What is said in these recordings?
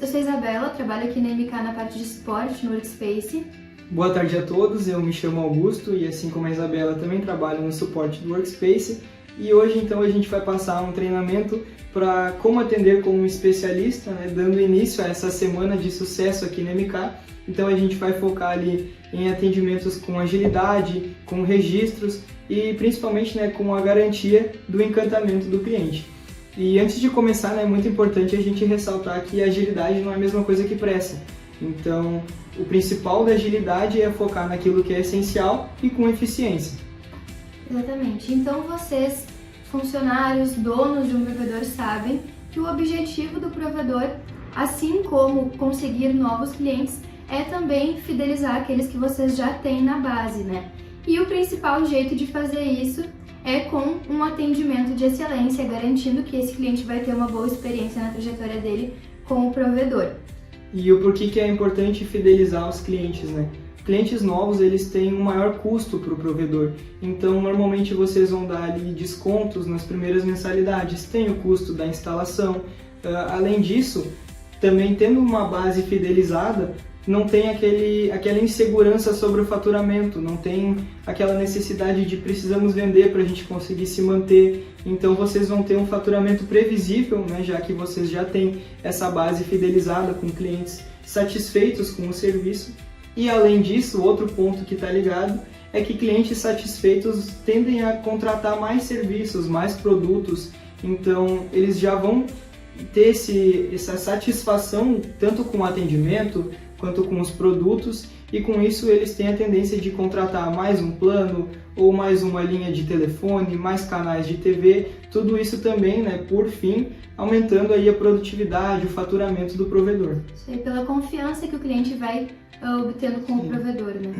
sou a Isabela, trabalho aqui na MK na parte de suporte no Workspace. Boa tarde a todos, eu me chamo Augusto e assim como a Isabela também trabalho no suporte do Workspace. E hoje então a gente vai passar um treinamento para como atender como especialista, né, dando início a essa semana de sucesso aqui na MK. Então a gente vai focar ali em atendimentos com agilidade, com registros e principalmente, né, com a garantia do encantamento do cliente. E antes de começar, né, é muito importante a gente ressaltar que a agilidade não é a mesma coisa que pressa. Então, o principal da agilidade é focar naquilo que é essencial e com eficiência. Exatamente. Então, vocês, funcionários, donos de um provedor, sabem que o objetivo do provedor, assim como conseguir novos clientes, é também fidelizar aqueles que vocês já têm na base, né? E o principal jeito de fazer isso é com um atendimento de excelência, garantindo que esse cliente vai ter uma boa experiência na trajetória dele com o provedor. E o porquê que é importante fidelizar os clientes, né? Clientes novos, eles têm um maior custo para o provedor, então normalmente vocês vão dar ali descontos nas primeiras mensalidades, tem o custo da instalação. Além disso, também tendo uma base fidelizada, não tem aquela insegurança sobre o faturamento, não tem aquela necessidade de precisamos vender para a gente conseguir se manter. Então vocês vão ter um faturamento previsível, né, já que vocês já têm essa base fidelizada com clientes satisfeitos com o serviço. E além disso, outro ponto que está ligado é que clientes satisfeitos tendem a contratar mais serviços, mais produtos, então eles já vão ter essa satisfação tanto com o atendimento quanto com os produtos, e com isso eles têm a tendência de contratar mais um plano ou mais uma linha de telefone, mais canais de TV, tudo isso também, né, por fim, aumentando aí a produtividade, o faturamento do provedor. Isso aí, pela confiança que o cliente vai obtendo com o provedor, né?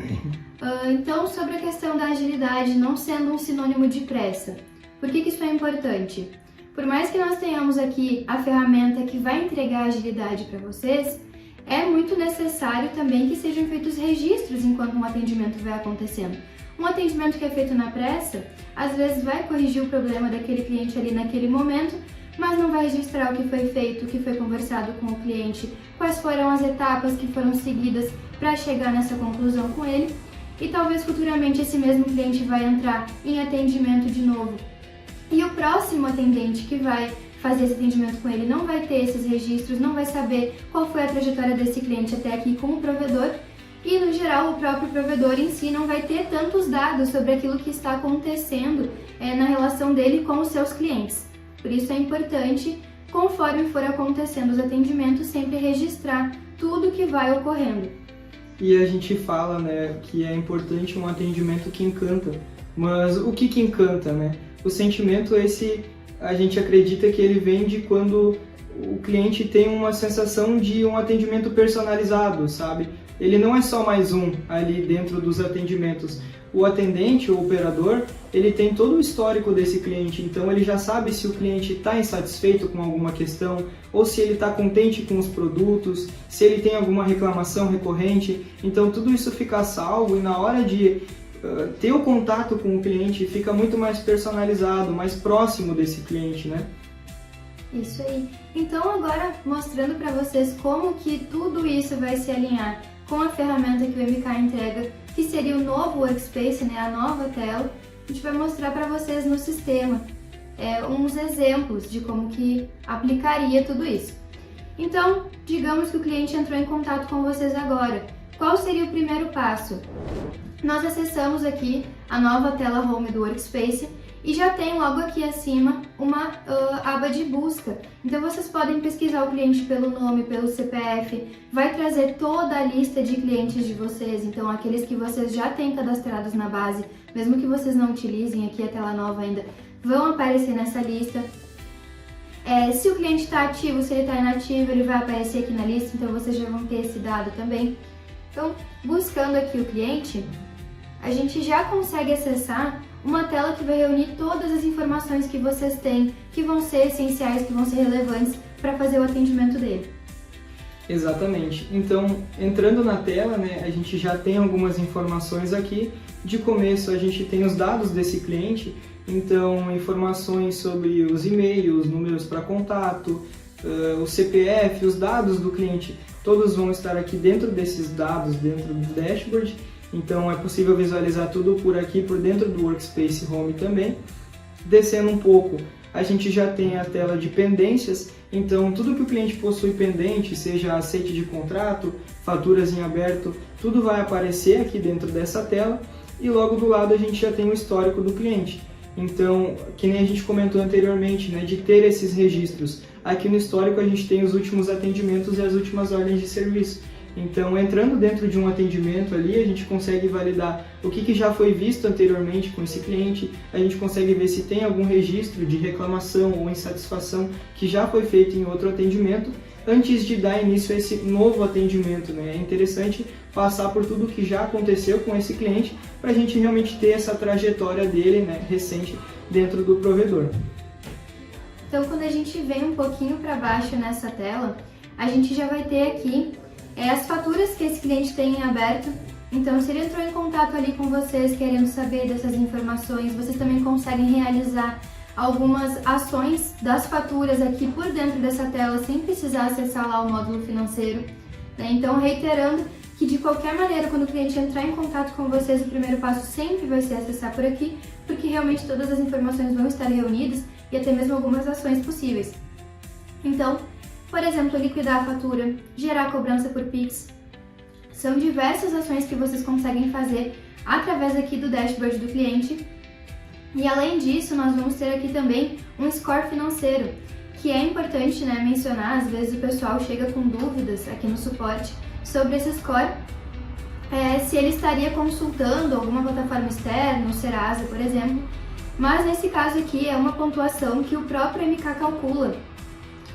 Então, sobre a questão da agilidade não sendo um sinônimo de pressa, por que isso é importante? Por mais que nós tenhamos aqui a ferramenta que vai entregar agilidade para vocês, é muito necessário também que sejam feitos registros enquanto um atendimento vai acontecendo. Um atendimento que é feito na pressa, às vezes vai corrigir o problema daquele cliente ali naquele momento, mas não vai registrar o que foi feito, o que foi conversado com o cliente, quais foram as etapas que foram seguidas para chegar nessa conclusão com ele, e talvez futuramente esse mesmo cliente vai entrar em atendimento de novo. E o próximo atendente que vai fazer esse atendimento com ele não vai ter esses registros, não vai saber qual foi a trajetória desse cliente até aqui com o provedor, e no geral o próprio provedor em si não vai ter tantos dados sobre aquilo que está acontecendo na relação dele com os seus clientes. Por isso é importante, conforme for acontecendo os atendimentos, sempre registrar tudo que vai ocorrendo. E a gente fala, né, que é importante um atendimento que encanta, mas o que encanta, né? O sentimento esse, a gente acredita que ele vem de quando o cliente tem uma sensação de um atendimento personalizado, sabe? Ele não é só mais um ali dentro dos atendimentos. O atendente, o operador, ele tem todo o histórico desse cliente, então ele já sabe se o cliente está insatisfeito com alguma questão, ou se ele está contente com os produtos, se ele tem alguma reclamação recorrente. Então tudo isso fica salvo e na hora de ter o contato com o cliente fica muito mais personalizado, mais próximo desse cliente, né? Isso aí. Então agora mostrando para vocês como que tudo isso vai se alinhar com a ferramenta que o MK entrega, que seria o novo Workspace, né, a nova tela, a gente vai mostrar para vocês no sistema uns exemplos de como que aplicaria tudo isso. Então, digamos que o cliente entrou em contato com vocês agora. Qual seria o primeiro passo? Nós acessamos aqui a nova tela Home do Workspace e já tem logo aqui acima uma aba de busca. Então vocês podem pesquisar o cliente pelo nome, pelo CPF, vai trazer toda a lista de clientes de vocês, então aqueles que vocês já têm cadastrados na base, mesmo que vocês não utilizem aqui a tela nova ainda, vão aparecer nessa lista. Se o cliente está ativo, se ele está inativo, ele vai aparecer aqui na lista, então vocês já vão ter esse dado também. Então, buscando aqui o cliente, a gente já consegue acessar uma tela que vai reunir todas as informações que vocês têm, que vão ser essenciais, que vão ser relevantes para fazer o atendimento dele. Exatamente. Então, entrando na tela, né, a gente já tem algumas informações aqui. De começo, a gente tem os dados desse cliente, então informações sobre os e-mails, números para contato, o CPF, os dados do cliente, todos vão estar aqui dentro desses dados, dentro do dashboard. Então é possível visualizar tudo por aqui, por dentro do Workspace Home também. Descendo um pouco, a gente já tem a tela de pendências, então tudo que o cliente possui pendente, seja aceite de contrato, faturas em aberto, tudo vai aparecer aqui dentro dessa tela, e logo do lado a gente já tem o histórico do cliente. Então, que nem a gente comentou anteriormente, né, de ter esses registros. Aqui no histórico a gente tem os últimos atendimentos e as últimas ordens de serviço. Então, entrando dentro de um atendimento ali, a gente consegue validar o que já foi visto anteriormente com esse cliente, a gente consegue ver se tem algum registro de reclamação ou insatisfação que já foi feito em outro atendimento, antes de dar início a esse novo atendimento, né? É interessante passar por tudo que já aconteceu com esse cliente para a gente realmente ter essa trajetória dele, né, recente dentro do provedor. Então, quando a gente vem um pouquinho para baixo nessa tela, a gente já vai ter aqui as faturas que esse cliente tem em aberto. Então, se ele entrou em contato ali com vocês querendo saber dessas informações, vocês também conseguem realizar algumas ações das faturas aqui por dentro dessa tela, sem precisar acessar lá o módulo financeiro, né? Então, reiterando que de qualquer maneira, quando o cliente entrar em contato com vocês, o primeiro passo sempre vai ser acessar por aqui, porque realmente todas as informações vão estar reunidas e até mesmo algumas ações possíveis. Então, por exemplo, liquidar a fatura, gerar cobrança por Pix. São diversas ações que vocês conseguem fazer através aqui do dashboard do cliente. E além disso, nós vamos ter aqui também um score financeiro, que é importante, né, mencionar. Às vezes o pessoal chega com dúvidas aqui no suporte sobre esse score, se ele estaria consultando alguma plataforma externa, o Serasa, por exemplo. Mas nesse caso aqui é uma pontuação que o próprio MK calcula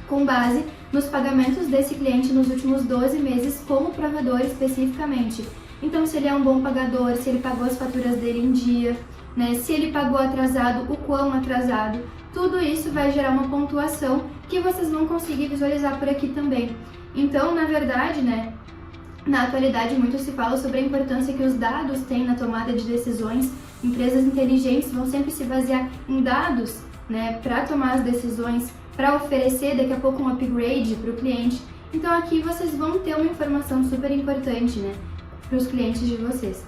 com base nos pagamentos desse cliente nos últimos 12 meses como provedor especificamente. Então, se ele é um bom pagador, se ele pagou as faturas dele em dia, né, se ele pagou atrasado, o quão atrasado, tudo isso vai gerar uma pontuação que vocês vão conseguir visualizar por aqui também. Então, na verdade, né, na atualidade muito se fala sobre a importância que os dados têm na tomada de decisões. Empresas inteligentes vão sempre se basear em dados, né, para tomar as decisões, para oferecer daqui a pouco um upgrade para o cliente. Então aqui vocês vão ter uma informação super importante, né, para os clientes de vocês.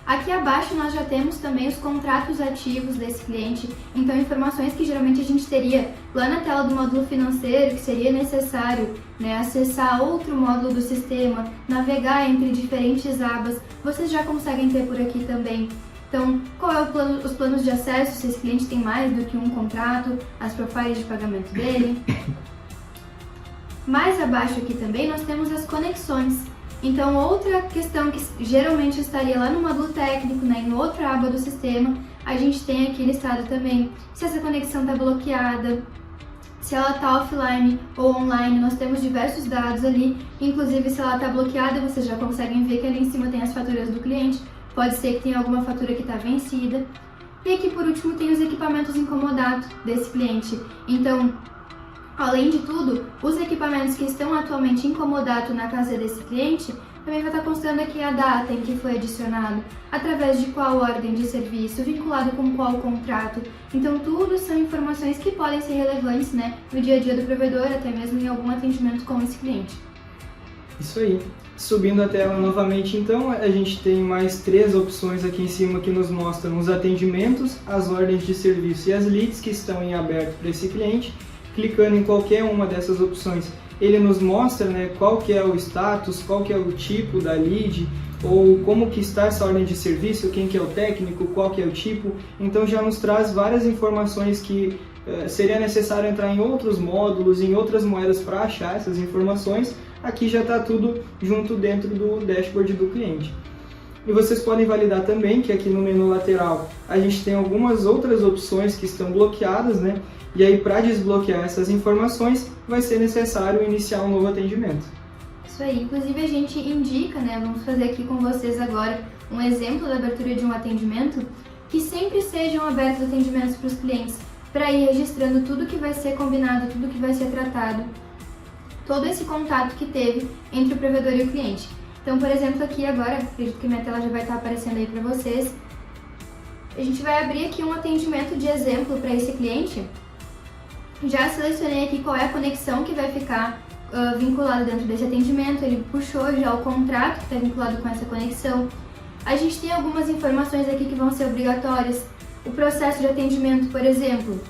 Aqui abaixo nós já temos também os contratos ativos desse cliente, então informações que geralmente a gente teria lá na tela do módulo financeiro, que seria necessário, né, acessar outro módulo do sistema, navegar entre diferentes abas, vocês já conseguem ter por aqui também. Então, qual é os planos de acesso, se esse cliente tem mais do que um contrato, as profiles de pagamento dele. Mais abaixo aqui também nós temos as conexões. Então, outra questão que geralmente estaria lá no módulo técnico, né, em outra aba do sistema, a gente tem aqui listado também se essa conexão está bloqueada, se ela está offline ou online. Nós temos diversos dados ali, inclusive se ela está bloqueada, vocês já conseguem ver que ali em cima tem as faturas do cliente, pode ser que tenha alguma fatura que está vencida. E aqui por último tem os equipamentos incomodados desse cliente. Então, além de tudo, os equipamentos que estão atualmente incomodados na casa desse cliente, também vai estar constando aqui a data em que foi adicionado, através de qual ordem de serviço, vinculado com qual contrato. Então tudo são informações que podem ser relevantes, né, no dia a dia do provedor, até mesmo em algum atendimento com esse cliente. Isso aí. Subindo a tela novamente, então, a gente tem mais 3 opções aqui em cima que nos mostram os atendimentos, as ordens de serviço e as leads que estão em aberto para esse cliente. Clicando em qualquer uma dessas opções, ele nos mostra, né, qual que é o status, qual que é o tipo da lead, ou como que está essa ordem de serviço, quem que é o técnico, qual que é o tipo. Então já nos traz várias informações que seria necessário entrar em outros módulos, em outras moedas para achar essas informações. Aqui já está tudo junto dentro do dashboard do cliente. E vocês podem validar também que aqui no menu lateral a gente tem algumas outras opções que estão bloqueadas, né? E aí, para desbloquear essas informações, vai ser necessário iniciar um novo atendimento. Isso aí, inclusive a gente indica, né, vamos fazer aqui com vocês agora um exemplo da abertura de um atendimento, que sempre sejam abertos atendimentos para os clientes, para ir registrando tudo que vai ser combinado, tudo que vai ser tratado, todo esse contato que teve entre o provedor e o cliente. Então, por exemplo, aqui agora, acredito que minha tela já vai estar aparecendo aí para vocês, A gente vai abrir aqui um atendimento de exemplo para esse cliente. Já selecionei aqui qual é a conexão que vai ficar vinculada dentro desse atendimento. Ele puxou já o contrato que está vinculado com essa conexão. A gente tem algumas informações aqui que vão ser obrigatórias. O processo de atendimento, por exemplo,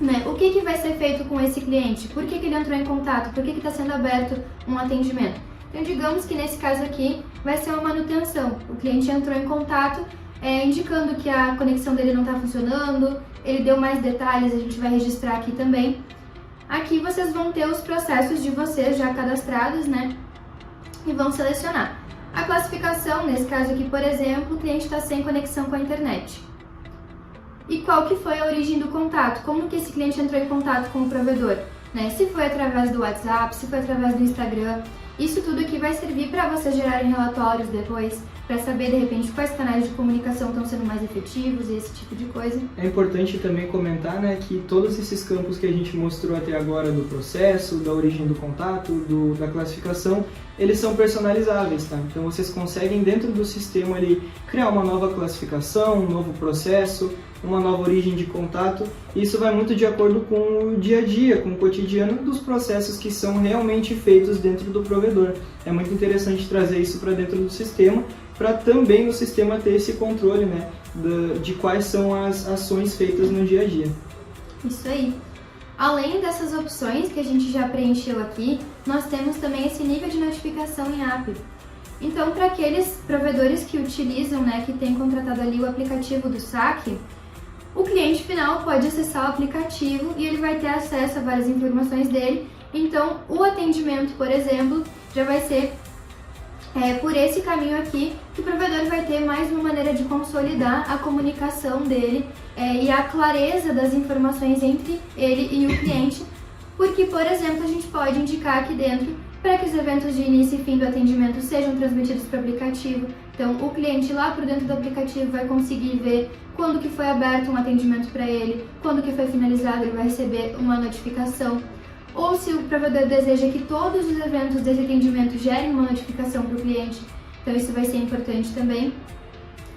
né? O que vai ser feito com esse cliente? Por que ele entrou em contato? Por que está sendo aberto um atendimento? Então, digamos que nesse caso aqui vai ser uma manutenção. O cliente entrou em contato indicando que a conexão dele não está funcionando, ele deu mais detalhes, a gente vai registrar aqui também. Aqui vocês vão ter os processos de vocês já cadastrados, né? E vão selecionar. A classificação, nesse caso aqui, por exemplo, o cliente está sem conexão com a internet. E qual que foi a origem do contato? Como que esse cliente entrou em contato com o provedor? Né? Se foi através do WhatsApp, se foi através do Instagram. Isso tudo aqui vai servir para vocês gerarem relatórios depois, para saber de repente quais canais de comunicação estão sendo mais efetivos e esse tipo de coisa. É importante também comentar, né, que todos esses campos que a gente mostrou até agora do processo, da origem do contato, da classificação, eles são personalizáveis, tá? Então vocês conseguem dentro do sistema ali criar uma nova classificação, um novo processo, uma nova origem de contato. Isso vai muito de acordo com o dia a dia, com o cotidiano dos processos que são realmente feitos dentro do provedor. É muito interessante trazer isso para dentro do sistema, para também o sistema ter esse controle, né, de quais são as ações feitas no dia a dia. Isso aí. Além dessas opções que a gente já preencheu aqui, nós temos também esse nível de notificação em app. Então, para aqueles provedores que utilizam, né, que têm contratado ali o aplicativo do saque, o cliente final pode acessar o aplicativo e ele vai ter acesso a várias informações dele. Então, o atendimento, por exemplo, já vai ser por esse caminho aqui que o provedor vai ter mais uma maneira de consolidar a comunicação dele e a clareza das informações entre ele e o cliente, porque, por exemplo, a gente pode indicar aqui dentro para que os eventos de início e fim do atendimento sejam transmitidos para o aplicativo. Então, o cliente lá por dentro do aplicativo vai conseguir ver quando que foi aberto um atendimento para ele, quando que foi finalizado, ele vai receber uma notificação. Ou se o provedor deseja que todos os eventos desse atendimento gerem uma notificação para o cliente, então isso vai ser importante também.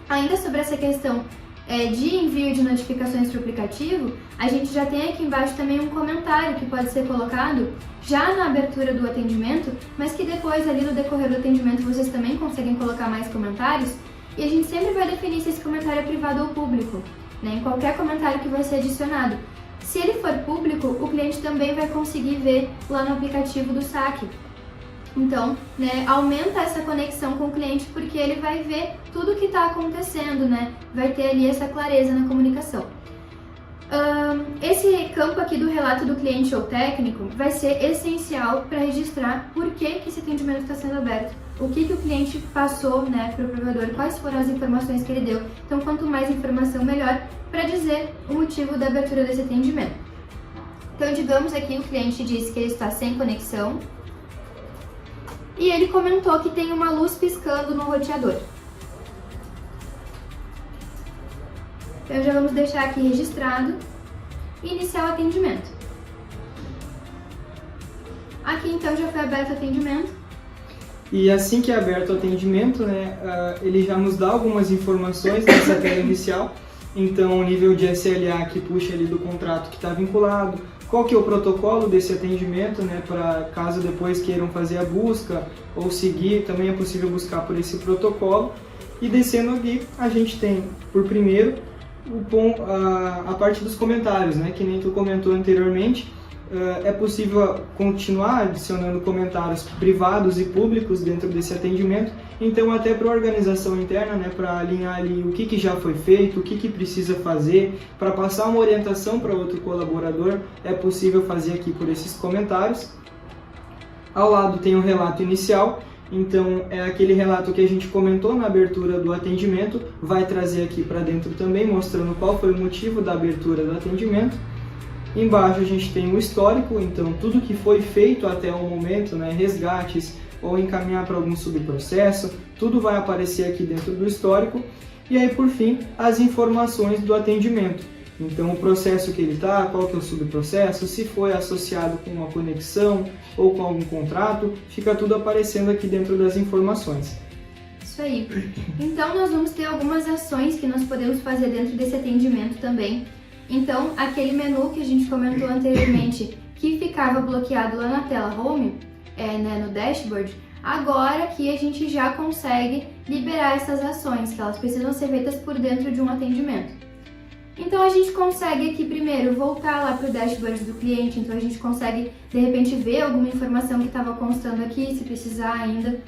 Ainda sobre essa questão de envio de notificações para o aplicativo, a gente já tem aqui embaixo também um comentário que pode ser colocado já na abertura do atendimento, mas que depois ali no decorrer do atendimento vocês também conseguem colocar mais comentários, e a gente sempre vai definir se esse comentário é privado ou público, né, em qualquer comentário que vai ser adicionado. Se ele for público, o cliente também vai conseguir ver lá no aplicativo do saque. Então, né, aumenta essa conexão com o cliente porque ele vai ver tudo o que está acontecendo, né? Vai ter ali essa clareza na comunicação. Esse campo aqui do relato do cliente ou técnico vai ser essencial para registrar por que esse atendimento está sendo aberto, o que o cliente passou, né, para o provedor, quais foram as informações que ele deu. Então, quanto mais informação, melhor, para dizer o motivo da abertura desse atendimento. Então, digamos aqui, o cliente disse que ele está sem conexão e ele comentou que tem uma luz piscando no roteador. Então, já vamos deixar aqui registrado e iniciar o atendimento. Aqui, então, já foi aberto o atendimento. E assim que é aberto o atendimento, né, ele já nos dá algumas informações nessa tela inicial. Então, o nível de SLA que puxa ali do contrato que está vinculado, qual que é o protocolo desse atendimento, né, para caso depois queiram fazer a busca ou seguir, também é possível buscar por esse protocolo. E descendo aqui, a gente tem, por primeiro, a parte dos comentários, né, que nem tu comentou anteriormente. É possível continuar adicionando comentários privados e públicos dentro desse atendimento, então até para a organização interna, né, para alinhar ali o que já foi feito, o que precisa fazer, para passar uma orientação para outro colaborador, é possível fazer aqui por esses comentários. Ao lado tem o relato inicial, então é aquele relato que a gente comentou na abertura do atendimento, vai trazer aqui para dentro também, mostrando qual foi o motivo da abertura do atendimento. Embaixo a gente tem o histórico, então tudo que foi feito até o momento, né, resgates ou encaminhar para algum subprocesso, tudo vai aparecer aqui dentro do histórico. E aí, por fim, as informações do atendimento. Então, o processo que ele está, qual que é o subprocesso, se foi associado com uma conexão ou com algum contrato, fica tudo aparecendo aqui dentro das informações. Isso Isso aí. Então, nós vamos ter algumas ações que nós podemos fazer dentro desse atendimento também. Então, aquele menu que a gente comentou anteriormente, que ficava bloqueado lá na tela Home, no dashboard, agora aqui a gente já consegue liberar essas ações, que elas precisam ser feitas por dentro de um atendimento. Então, a gente consegue aqui primeiro voltar lá para o dashboard do cliente, então a gente consegue, de repente, ver alguma informação que estava constando aqui, se precisar ainda.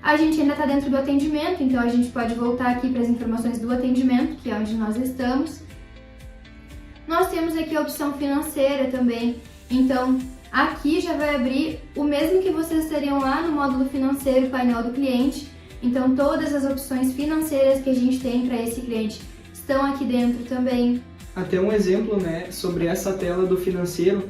A gente ainda está dentro do atendimento, então a gente pode voltar aqui para as informações do atendimento, que é onde nós estamos. Nós temos aqui a opção financeira também, então aqui já vai abrir o mesmo que vocês teriam lá no módulo financeiro, painel do cliente. Então todas as opções financeiras que a gente tem para esse cliente estão aqui dentro também. Até um exemplo, né, sobre essa tela do financeiro,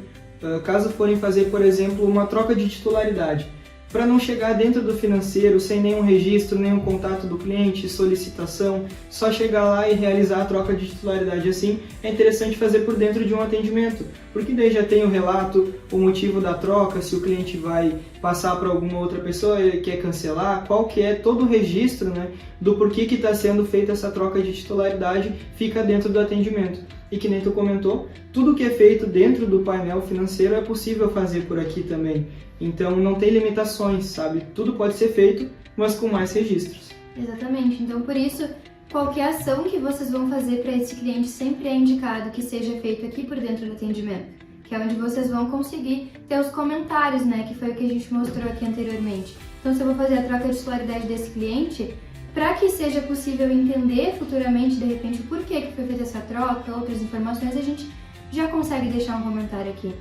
caso forem fazer, por exemplo, uma troca de titularidade. Para não chegar dentro do financeiro sem nenhum registro, nenhum contato do cliente, solicitação, só chegar lá e realizar a troca de titularidade assim, é interessante fazer por dentro de um atendimento, porque daí já tem o relato, o motivo da troca, se o cliente vai passar para alguma outra pessoa, ele quer cancelar, qual que é todo o registro, né, do porquê que está sendo feita essa troca de titularidade, fica dentro do atendimento. E que nem tu comentou, tudo que é feito dentro do painel financeiro é possível fazer por aqui também. Então não tem limitações, sabe? Tudo pode ser feito, mas com mais registros. Exatamente. Então por isso, qualquer ação que vocês vão fazer para esse cliente sempre é indicado que seja feito aqui por dentro do atendimento, que é onde vocês vão conseguir ter os comentários, né? Que foi o que a gente mostrou aqui anteriormente. Então se eu vou fazer a troca de titularidade desse cliente, para que seja possível entender futuramente, de repente, por que foi feita essa troca, outras informações, a gente já consegue deixar um comentário aqui.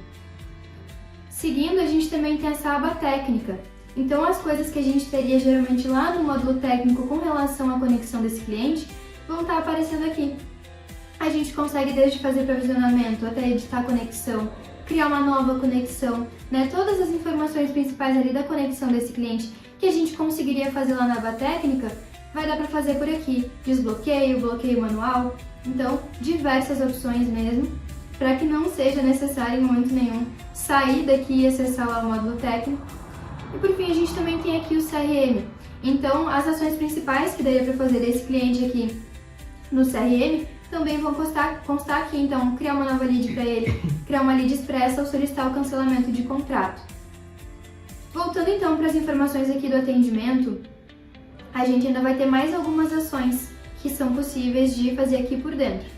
Seguindo, a gente também tem essa aba técnica. Então, as coisas que a gente teria geralmente lá no módulo técnico com relação à conexão desse cliente vão estar aparecendo aqui. A gente consegue desde fazer provisionamento até editar a conexão, criar uma nova conexão, né? Todas as informações principais ali da conexão desse cliente que a gente conseguiria fazer lá na aba técnica, vai dar para fazer por aqui. Desbloqueio, bloqueio manual, então diversas opções mesmo, para que não seja necessário em momento nenhum sair daqui e acessar lá o módulo técnico. E por fim a gente também tem aqui o CRM. Então as ações principais que daria para fazer desse cliente aqui no CRM também vão constar aqui. Então criar uma nova lead para ele, criar uma lead expressa ou solicitar o cancelamento de contrato. Voltando então para as informações aqui do atendimento, a gente ainda vai ter mais algumas ações que são possíveis de fazer aqui por dentro.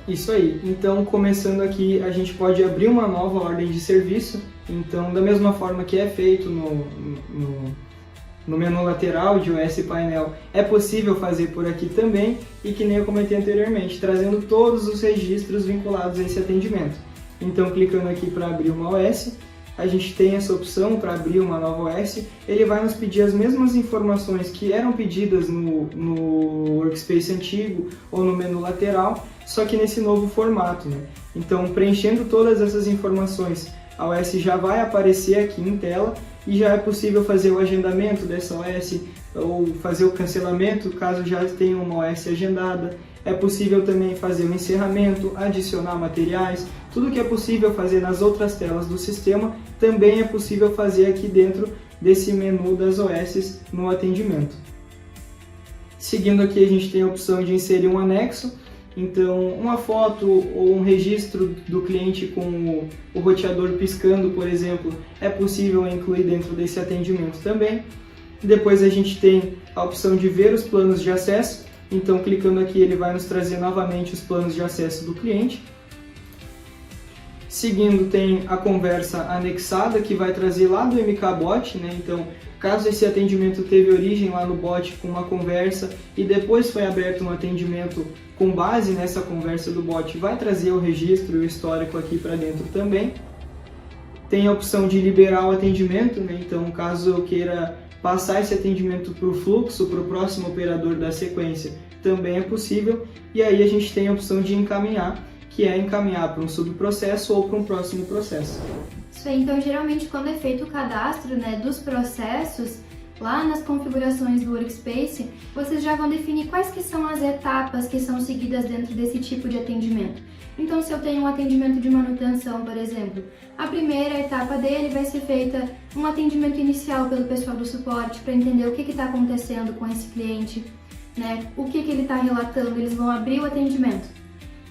Isso aí, então começando aqui, a gente pode abrir uma nova ordem de serviço. Então, da mesma forma que é feito no menu lateral de OS Painel, é possível fazer por aqui também, e que nem eu comentei anteriormente, trazendo todos os registros vinculados a esse atendimento. Então, clicando aqui para abrir uma OS, a gente tem essa opção para abrir uma nova OS, ele vai nos pedir as mesmas informações que eram pedidas no Workspace antigo ou no menu lateral, só que nesse novo formato, né? Então, preenchendo todas essas informações, a OS já vai aparecer aqui em tela e já é possível fazer o agendamento dessa OS ou fazer o cancelamento caso já tenha uma OS agendada. É possível também fazer o encerramento, adicionar materiais, tudo que é possível fazer nas outras telas do sistema também é possível fazer aqui dentro desse menu das OS no atendimento. Seguindo aqui a gente tem a opção de inserir um anexo, então uma foto ou um registro do cliente com o roteador piscando, por exemplo, é possível incluir dentro desse atendimento também. Depois a gente tem a opção de ver os planos de acesso, então clicando aqui ele vai nos trazer novamente os planos de acesso do cliente. Seguindo tem a conversa anexada, que vai trazer lá do MKBot, né? Então, caso esse atendimento teve origem lá no bot com uma conversa e depois foi aberto um atendimento com base nessa conversa do bot, vai trazer o registro e o histórico aqui para dentro também. Tem a opção de liberar o atendimento, né? Então, caso eu queira passar esse atendimento para o fluxo, para o próximo operador da sequência, também é possível. E aí a gente tem a opção de encaminhar, que é encaminhar para um subprocesso ou para um próximo processo. Isso aí, então geralmente quando é feito o cadastro, né, dos processos, lá nas configurações do Workspace, vocês já vão definir quais que são as etapas que são seguidas dentro desse tipo de atendimento. Então, se eu tenho um atendimento de manutenção, por exemplo, a primeira etapa dele vai ser feita um atendimento inicial pelo pessoal do suporte para entender o que está acontecendo com esse cliente, né? O que ele está relatando, eles vão abrir o atendimento.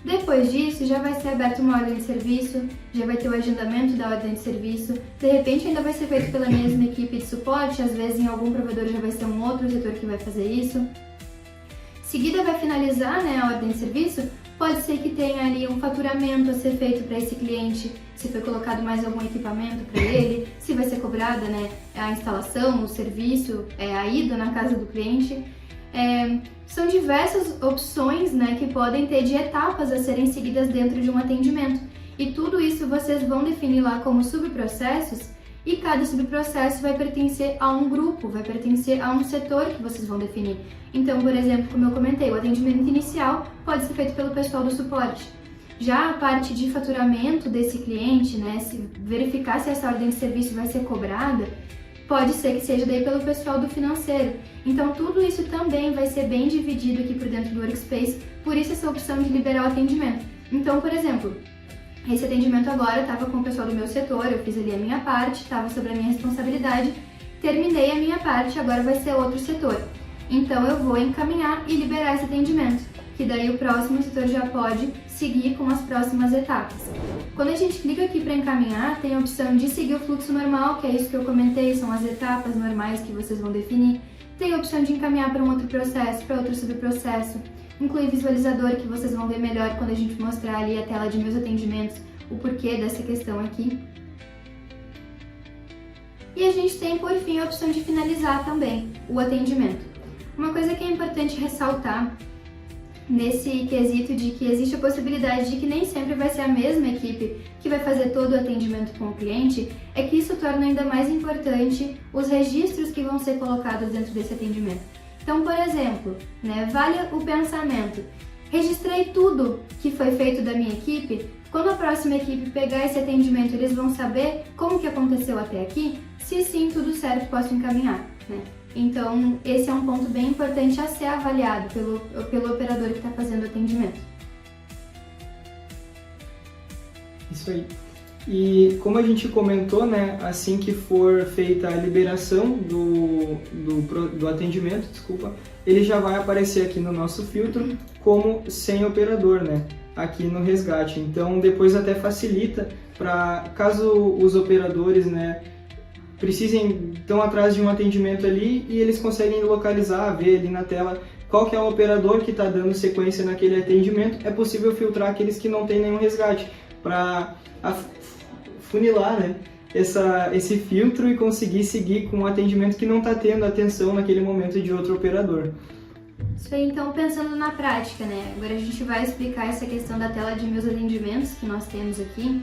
Depois disso, já vai ser aberta uma ordem de serviço, já vai ter o agendamento da ordem de serviço, de repente ainda vai ser feito pela mesma equipe de suporte, às vezes em algum provedor já vai ser um outro setor que vai fazer isso. Seguida vai finalizar, né, a ordem de serviço, pode ser que tenha ali um faturamento a ser feito para esse cliente, se foi colocado mais algum equipamento para ele, se vai ser cobrada, né, a instalação, o serviço, a ida na casa do cliente. São diversas opções, né, que podem ter de etapas a serem seguidas dentro de um atendimento. E tudo isso vocês vão definir lá como subprocessos, e cada subprocesso vai pertencer a um grupo, vai pertencer a um setor que vocês vão definir. Então, por exemplo, como eu comentei, o atendimento inicial pode ser feito pelo pessoal do suporte. Já a parte de faturamento desse cliente, né, verificar se essa ordem de serviço vai ser cobrada, pode ser que seja daí pelo pessoal do financeiro. Então, tudo isso também vai ser bem dividido aqui por dentro do Workspace, por isso essa opção de liberar o atendimento. Então, por exemplo, esse atendimento agora estava com o pessoal do meu setor, eu fiz ali a minha parte, estava sobre a minha responsabilidade, terminei a minha parte, agora vai ser outro setor. Então, eu vou encaminhar e liberar esse atendimento, que daí o próximo setor já pode seguir com as próximas etapas. Quando a gente clica aqui para encaminhar, tem a opção de seguir o fluxo normal, que é isso que eu comentei, são as etapas normais que vocês vão definir. Tem a opção de encaminhar para um outro processo, para outro subprocesso. Inclui visualizador, que vocês vão ver melhor quando a gente mostrar ali a tela de meus atendimentos, o porquê dessa questão aqui. E a gente tem, por fim, a opção de finalizar também o atendimento. Uma coisa que é importante ressaltar nesse quesito de que existe a possibilidade de que nem sempre vai ser a mesma equipe que vai fazer todo o atendimento com o cliente, é que isso torna ainda mais importante os registros que vão ser colocados dentro desse atendimento. Então, por exemplo, né, vale o pensamento, registrei tudo que foi feito da minha equipe, quando a próxima equipe pegar esse atendimento, eles vão saber como que aconteceu até aqui, se sim, tudo certo, posso encaminhar, né? Então, esse é um ponto bem importante a ser avaliado pelo operador que está fazendo o atendimento. Isso aí. E como a gente comentou, né, assim que for feita a liberação do atendimento, ele já vai aparecer aqui no nosso filtro como sem operador, né, aqui no resgate. Então, depois até facilita para caso os operadores, né, estão atrás de um atendimento ali e eles conseguem localizar, ver ali na tela qual que é o operador que está dando sequência naquele atendimento. É possível filtrar aqueles que não tem nenhum resgate para funilar, né, esse filtro e conseguir seguir com um atendimento que não está tendo atenção naquele momento de outro operador. Isso aí, então, pensando na prática, né, agora a gente vai explicar essa questão da tela de meus atendimentos que nós temos aqui.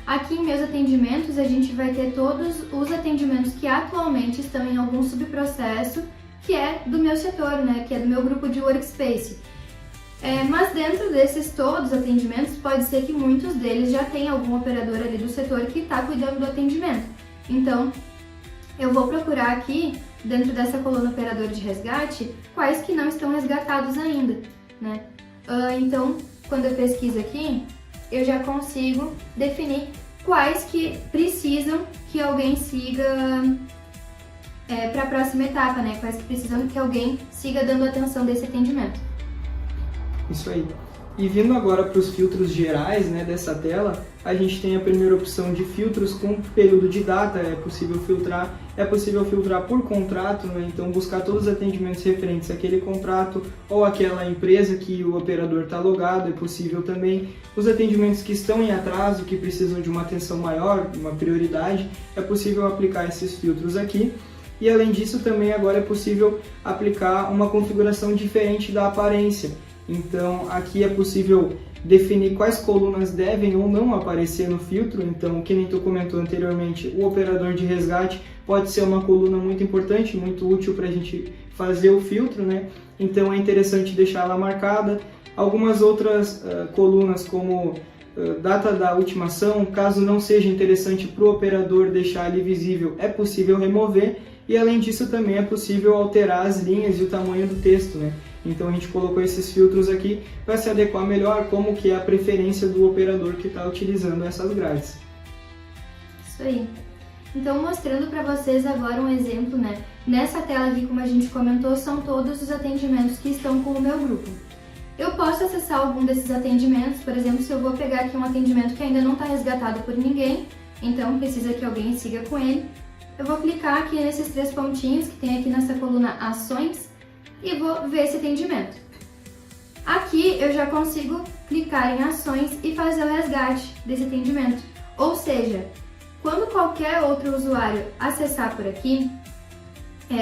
Aqui em meus atendimentos a gente vai ter todos os atendimentos que atualmente estão em algum subprocesso que é do meu setor, né, que é do meu grupo de Workspace. Mas dentro desses todos atendimentos pode ser que muitos deles já tenham algum operador ali do setor que está cuidando do atendimento. Então eu vou procurar aqui dentro dessa coluna operador de resgate quais que não estão resgatados ainda, né? Então quando eu pesquiso aqui, eu já consigo definir quais que precisam que alguém siga para a próxima etapa, né? Quais que precisam que alguém siga dando atenção desse atendimento. Isso aí. E vindo agora para os filtros gerais, né, dessa tela, a gente tem a primeira opção de filtros com período de data, é possível filtrar por contrato, né, então buscar todos os atendimentos referentes àquele contrato ou àquela empresa que o operador está logado, é possível também. Os atendimentos que estão em atraso, que precisam de uma atenção maior, uma prioridade, é possível aplicar esses filtros aqui. E além disso, também agora é possível aplicar uma configuração diferente da aparência. Então, aqui é possível definir quais colunas devem ou não aparecer no filtro. Então, que nem tu comentou anteriormente, o operador de resgate pode ser uma coluna muito importante, muito útil para a gente fazer o filtro, né? Então, é interessante deixar ela marcada. Algumas outras colunas, como data da última ação, caso não seja interessante para o operador deixar ali visível, é possível remover. e além disso também é possível alterar as linhas e o tamanho do texto, né? Então a gente colocou esses filtros aqui para se adequar melhor como que é a preferência do operador que está utilizando essas grades. Isso aí. Então, mostrando para vocês agora um exemplo, né? Nessa tela aqui, como a gente comentou, são todos os atendimentos que estão com o meu grupo. Eu posso acessar algum desses atendimentos, por exemplo, se eu vou pegar aqui um atendimento que ainda não está resgatado por ninguém, então precisa que alguém siga com ele. Eu vou clicar aqui nesses 3 pontinhos que tem aqui nessa coluna Ações e vou ver esse atendimento. Aqui eu já consigo clicar em Ações e fazer o resgate desse atendimento. Ou seja, quando qualquer outro usuário acessar por aqui,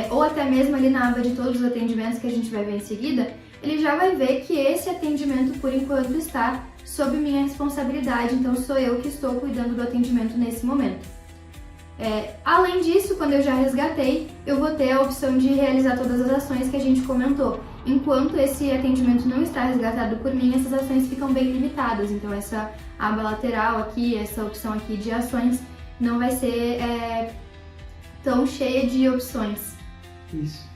ou até mesmo ali na aba de todos os atendimentos que a gente vai ver em seguida, ele já vai ver que esse atendimento, por enquanto, está sob minha responsabilidade, então sou eu que estou cuidando do atendimento nesse momento. Além disso, quando eu já resgatei, eu vou ter a opção de realizar todas as ações que a gente comentou. Enquanto esse atendimento não está resgatado por mim, essas ações ficam bem limitadas, então essa aba lateral aqui, essa opção aqui de ações, não vai ser tão cheia de opções. Isso.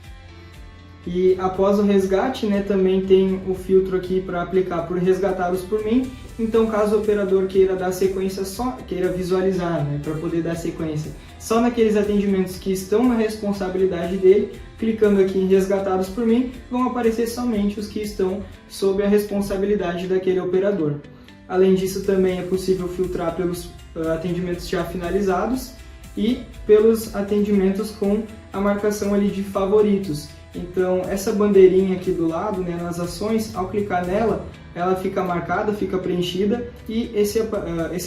E após o resgate, né, também tem o filtro aqui para aplicar por resgatados por mim. Então, caso o operador queira dar sequência queira visualizar, né, para poder dar sequência só naqueles atendimentos que estão na responsabilidade dele, clicando aqui em resgatados por mim, vão aparecer somente os que estão sob a responsabilidade daquele operador. Além disso, também é possível filtrar pelos atendimentos já finalizados e pelos atendimentos com a marcação ali de favoritos. Então, essa bandeirinha aqui do lado, né, nas ações, ao clicar nela, ela fica marcada, fica preenchida e esse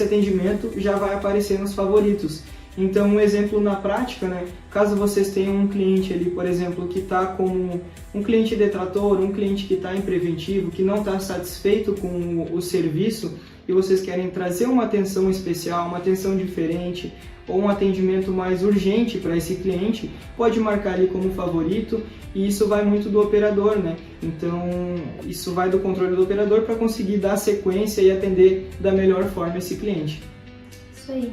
atendimento já vai aparecer nos favoritos. Então, um exemplo na prática, né, caso vocês tenham um cliente ali, por exemplo, que está como um cliente detrator, um cliente que está em preventivo, que não está satisfeito com o serviço e vocês querem trazer uma atenção especial, uma atenção diferente, ou um atendimento mais urgente para esse cliente, pode marcar ali como favorito, e isso vai muito do operador, né? Então, isso vai do controle do operador para conseguir dar sequência e atender da melhor forma esse cliente. Isso aí.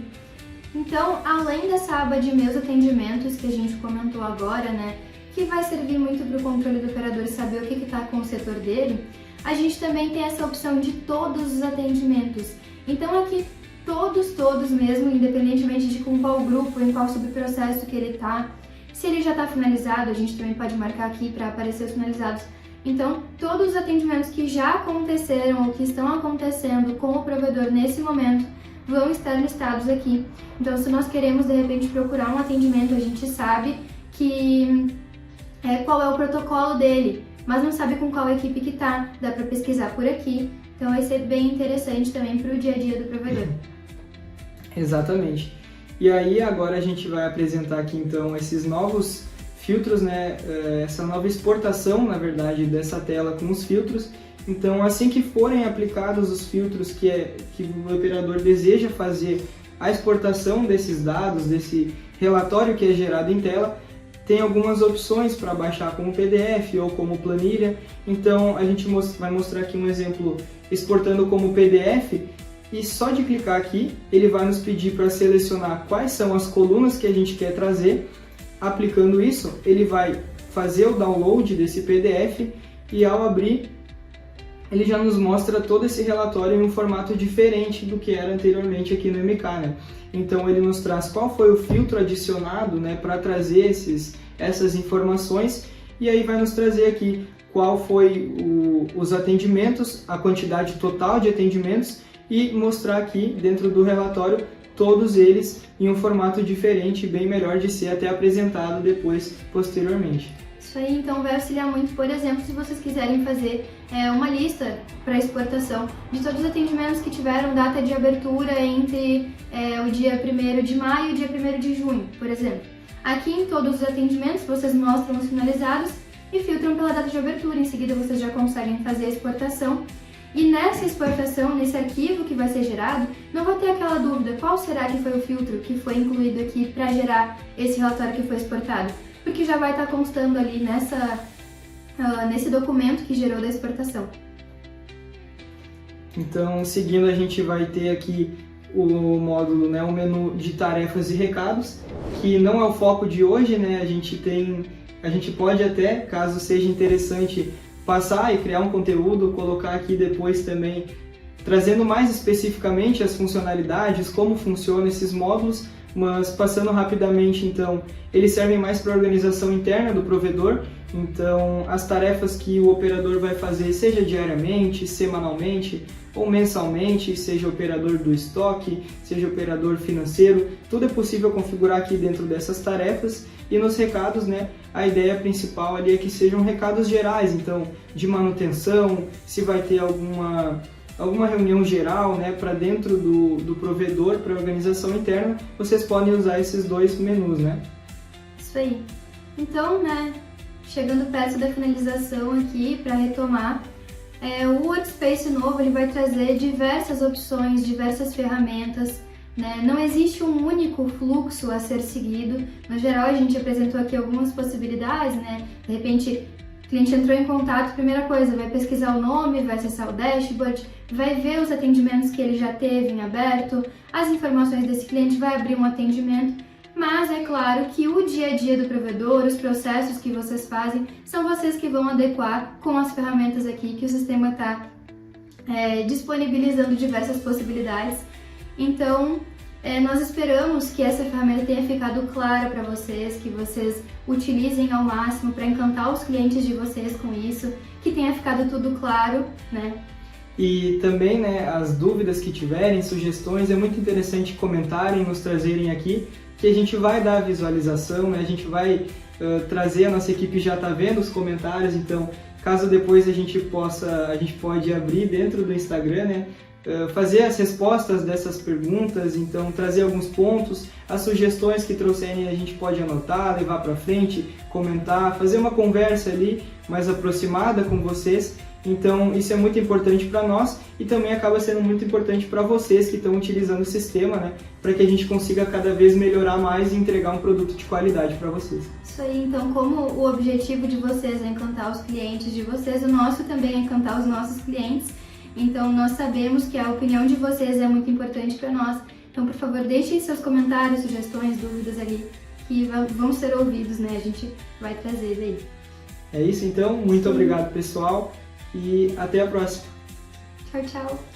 Então, além dessa aba de meus atendimentos que a gente comentou agora, né, que vai servir muito para o controle do operador saber o que está com o setor dele, a gente também tem essa opção de todos os atendimentos. Então, aqui todos mesmo, independentemente de com qual grupo, em qual subprocesso que ele está. Se ele já está finalizado, a gente também pode marcar aqui para aparecer os finalizados. Então, todos os atendimentos que já aconteceram ou que estão acontecendo com o provedor nesse momento vão estar listados aqui. Então, se nós queremos, de repente, procurar um atendimento, a gente sabe qual é o protocolo dele, mas não sabe com qual equipe que está. Dá para pesquisar por aqui. Então, vai ser bem interessante também para o dia a dia do provedor. Exatamente. E aí agora a gente vai apresentar aqui então esses novos filtros, né? Essa nova exportação, na verdade, dessa tela com os filtros. Então, assim que forem aplicados os filtros que o operador deseja fazer a exportação desses dados, desse relatório que é gerado em tela, tem algumas opções para baixar como PDF ou como planilha. Então, a gente vai mostrar aqui um exemplo exportando como PDF. E só de clicar aqui, ele vai nos pedir para selecionar quais são as colunas que a gente quer trazer. Aplicando isso, ele vai fazer o download desse PDF e ao abrir, ele já nos mostra todo esse relatório em um formato diferente do que era anteriormente aqui no MK, né? Então ele nos traz qual foi o filtro adicionado, né, para trazer essas informações, e aí vai nos trazer aqui qual foi os atendimentos, a quantidade total de atendimentos, e mostrar aqui dentro do relatório todos eles em um formato diferente, bem melhor de ser até apresentado depois, posteriormente. Isso aí, então, vai auxiliar muito, por exemplo, se vocês quiserem fazer uma lista para exportação de todos os atendimentos que tiveram data de abertura entre o dia 1º de maio e o dia 1º de junho, por exemplo. Aqui em todos os atendimentos vocês mostram os finalizados e filtram pela data de abertura, em seguida vocês já conseguem fazer a exportação. E nessa exportação, nesse arquivo que vai ser gerado, não vai ter aquela dúvida, qual será que foi o filtro que foi incluído aqui para gerar esse relatório que foi exportado? Porque já vai estar constando ali nesse documento que gerou da exportação. Então, seguindo, a gente vai ter aqui o módulo, né, o menu de tarefas e recados, que não é o foco de hoje, né? A gente pode até, caso seja interessante, passar e criar um conteúdo, colocar aqui depois também, trazendo mais especificamente as funcionalidades, como funcionam esses módulos, mas passando rapidamente, então, eles servem mais para a organização interna do provedor. Então, as tarefas que o operador vai fazer, seja diariamente, semanalmente ou mensalmente, seja operador do estoque, seja operador financeiro, tudo é possível configurar aqui dentro dessas tarefas. E nos recados, né, a ideia principal ali é que sejam recados gerais, então, de manutenção, se vai ter alguma reunião geral, né, para dentro do provedor, para a organização interna, vocês podem usar esses dois menus, né? Isso aí. Então, né, chegando perto da finalização aqui, para retomar, o Workspace novo ele vai trazer diversas opções, diversas ferramentas, né? Não existe um único fluxo a ser seguido. No geral, a gente apresentou aqui algumas possibilidades, né? De repente, o cliente entrou em contato, primeira coisa, vai pesquisar o nome, vai acessar o dashboard, vai ver os atendimentos que ele já teve em aberto, as informações desse cliente, vai abrir um atendimento. Mas é claro que o dia a dia do provedor, os processos que vocês fazem, são vocês que vão adequar com as ferramentas aqui que o sistema está disponibilizando diversas possibilidades. Então, nós esperamos que essa ferramenta tenha ficado clara para vocês, que vocês utilizem ao máximo para encantar os clientes de vocês com isso, que tenha ficado tudo claro, né? E também, né, as dúvidas que tiverem, sugestões, é muito interessante comentarem, nos trazerem aqui, que a gente vai dar a visualização, né? A gente vai trazer, a nossa equipe já está vendo os comentários, então caso depois a gente pode abrir dentro do Instagram, né? Fazer as respostas dessas perguntas, então trazer alguns pontos, as sugestões que trouxerem a gente pode anotar, levar para frente, comentar, fazer uma conversa ali mais aproximada com vocês. Então isso é muito importante para nós e também acaba sendo muito importante para vocês que estão utilizando o sistema, né? Para que a gente consiga cada vez melhorar mais e entregar um produto de qualidade para vocês. Isso aí, então como o objetivo de vocês é encantar os clientes de vocês, o nosso também é encantar os nossos clientes. Então nós sabemos que a opinião de vocês é muito importante para nós. Então por favor deixem seus comentários, sugestões, dúvidas ali, que vão ser ouvidos, né? A gente vai trazer daí. É isso então, muito obrigado pessoal e até a próxima. Tchau, tchau.